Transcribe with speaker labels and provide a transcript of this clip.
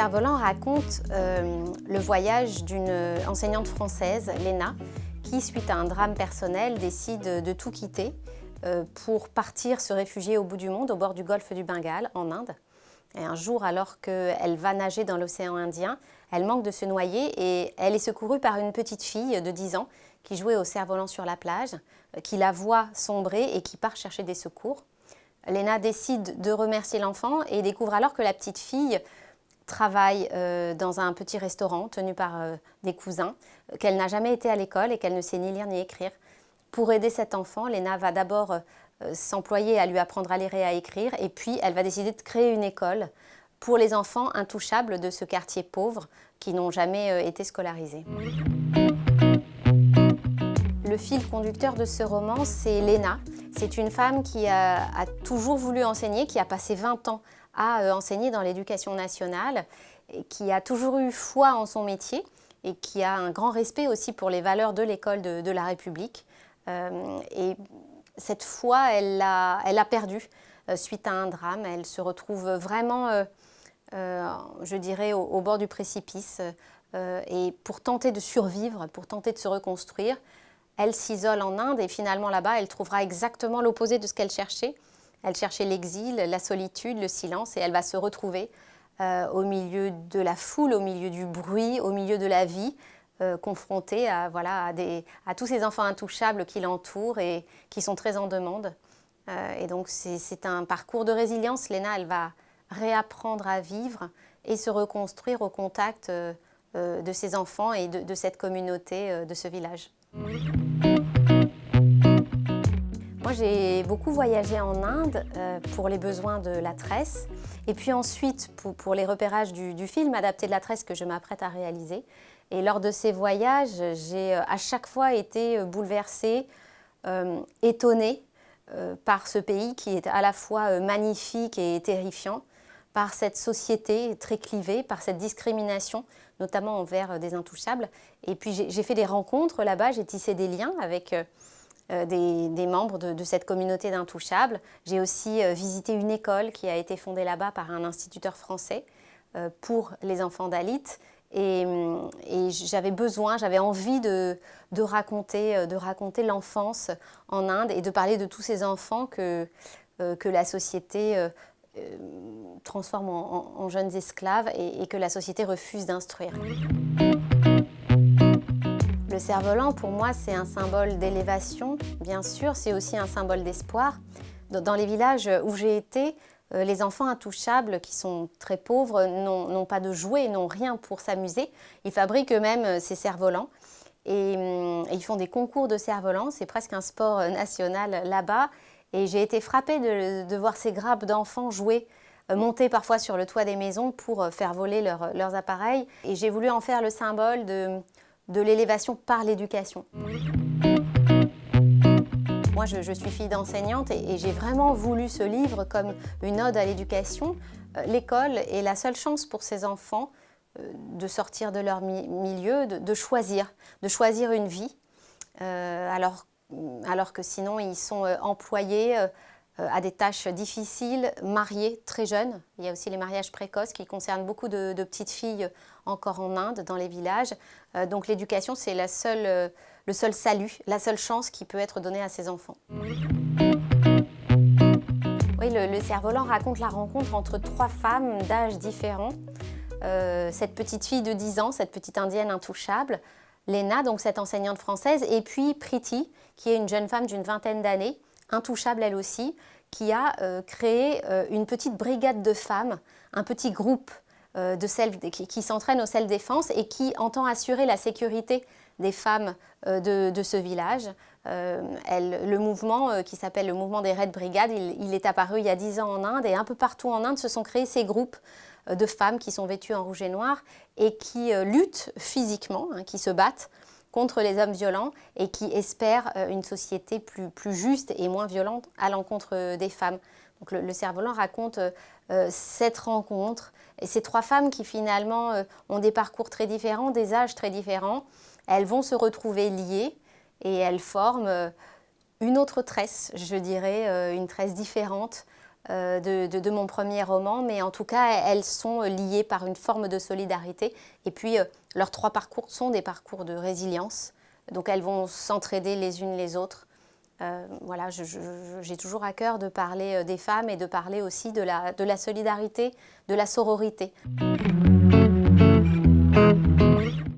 Speaker 1: cerf-volant raconte le voyage d'une enseignante française, Léna, qui, suite à un drame personnel, décide de tout quitter pour partir se réfugier au bout du monde, au bord du golfe du Bengale, en Inde. Et un jour, alors qu'elle va nager dans l'océan Indien, elle manque de se noyer et elle est secourue par une petite fille de 10 ans qui jouait au cerf-volant sur la plage, qui la voit sombrer et qui part chercher des secours. Léna décide de remercier l'enfant et découvre alors que la petite fille travaille dans un petit restaurant tenu par des cousins, qu'elle n'a jamais été à l'école et qu'elle ne sait ni lire ni écrire. Pour aider cet enfant, Léna va d'abord s'employer à lui apprendre à lire et à écrire, et puis elle va décider de créer une école pour les enfants intouchables de ce quartier pauvre qui n'ont jamais été scolarisés. Le fil conducteur de ce roman, c'est Léna. C'est une femme qui a toujours voulu enseigner, qui a passé 20 ans à enseigner dans l'éducation nationale, et qui a toujours eu foi en son métier et qui a un grand respect aussi pour les valeurs de l'école de la République. Et cette foi, elle l'a perdue suite à un drame. Elle se retrouve vraiment, je dirais, au bord du précipice. Et pour tenter de survivre, pour tenter de se reconstruire, elle s'isole en Inde et finalement là-bas, elle trouvera exactement l'opposé de ce qu'elle cherchait. Elle cherchait l'exil, la solitude, le silence et elle va se retrouver au milieu de la foule, au milieu du bruit, au milieu de la vie, confrontée à tous ces enfants intouchables qui l'entourent et qui sont très en demande. Et donc c'est un parcours de résilience. Léna, elle va réapprendre à vivre et se reconstruire au contact de ses enfants et de cette communauté, de ce village. Moi, j'ai beaucoup voyagé en Inde pour les besoins de La Tresse et puis ensuite pour les repérages du film adapté de La Tresse que je m'apprête à réaliser. Et lors de ces voyages, j'ai à chaque fois été bouleversée, étonnée par ce pays qui est à la fois magnifique et terrifiant, par cette société très clivée, par cette discrimination, notamment envers des intouchables. Et puis j'ai fait des rencontres là-bas, j'ai tissé des liens avec des membres de cette communauté d'intouchables. J'ai aussi visité une école qui a été fondée là-bas par un instituteur français pour les enfants Dalits. Et j'avais envie de raconter l'enfance en Inde et de parler de tous ces enfants que la société transforme en jeunes esclaves et que la société refuse d'instruire. Le cerf-volant, pour moi, c'est un symbole d'élévation, bien sûr, c'est aussi un symbole d'espoir. Dans les villages où j'ai été, les enfants intouchables, qui sont très pauvres, n'ont pas de jouets, n'ont rien pour s'amuser. Ils fabriquent eux-mêmes ces cerfs-volants et ils font des concours de cerfs-volants. C'est presque un sport national là-bas. Et j'ai été frappée de voir ces grappes d'enfants jouer, monter parfois sur le toit des maisons pour faire voler leurs appareils. Et j'ai voulu en faire le symbole de l'élévation par l'éducation. Moi, je suis fille d'enseignante et j'ai vraiment voulu ce livre comme une ode à l'éducation. L'école est la seule chance pour ces enfants de sortir de leur milieu, de choisir une vie, alors que sinon ils sont employés à des tâches difficiles, mariés très jeunes. Il y a aussi les mariages précoces qui concernent beaucoup de petites filles encore en Inde, dans les villages. Donc l'éducation, c'est le seul salut, la seule chance qui peut être donnée à ces enfants. Oui, le cerf-volant raconte la rencontre entre 3 femmes d'âges différents. Cette petite fille de 10 ans, cette petite indienne intouchable, Léna, donc cette enseignante française, et puis Priti, qui est une jeune femme d'une vingtaine d'années, intouchable elle aussi, qui a créé une petite brigade de femmes, un petit groupe qui s'entraîne au self-défense et qui entend assurer la sécurité des femmes de ce village. Le mouvement qui s'appelle le mouvement des Red Brigades, il est apparu il y a 10 ans en Inde et un peu partout en Inde se sont créés ces groupes de femmes qui sont vêtues en rouge et noir et qui luttent physiquement, qui se battent contre les hommes violents et qui espèrent une société plus juste et moins violente à l'encontre des femmes. Donc le cerf-volant raconte cette rencontre et ces 3 femmes qui finalement ont des parcours très différents, des âges très différents. Elles vont se retrouver liées et elles forment une autre tresse, je dirais, une tresse différente de mon premier roman, mais en tout cas, elles sont liées par une forme de solidarité. Et puis, leurs 3 parcours sont des parcours de résilience, donc elles vont s'entraider les unes les autres. Voilà, j'ai toujours à cœur de parler des femmes et de parler aussi de la solidarité, de la sororité.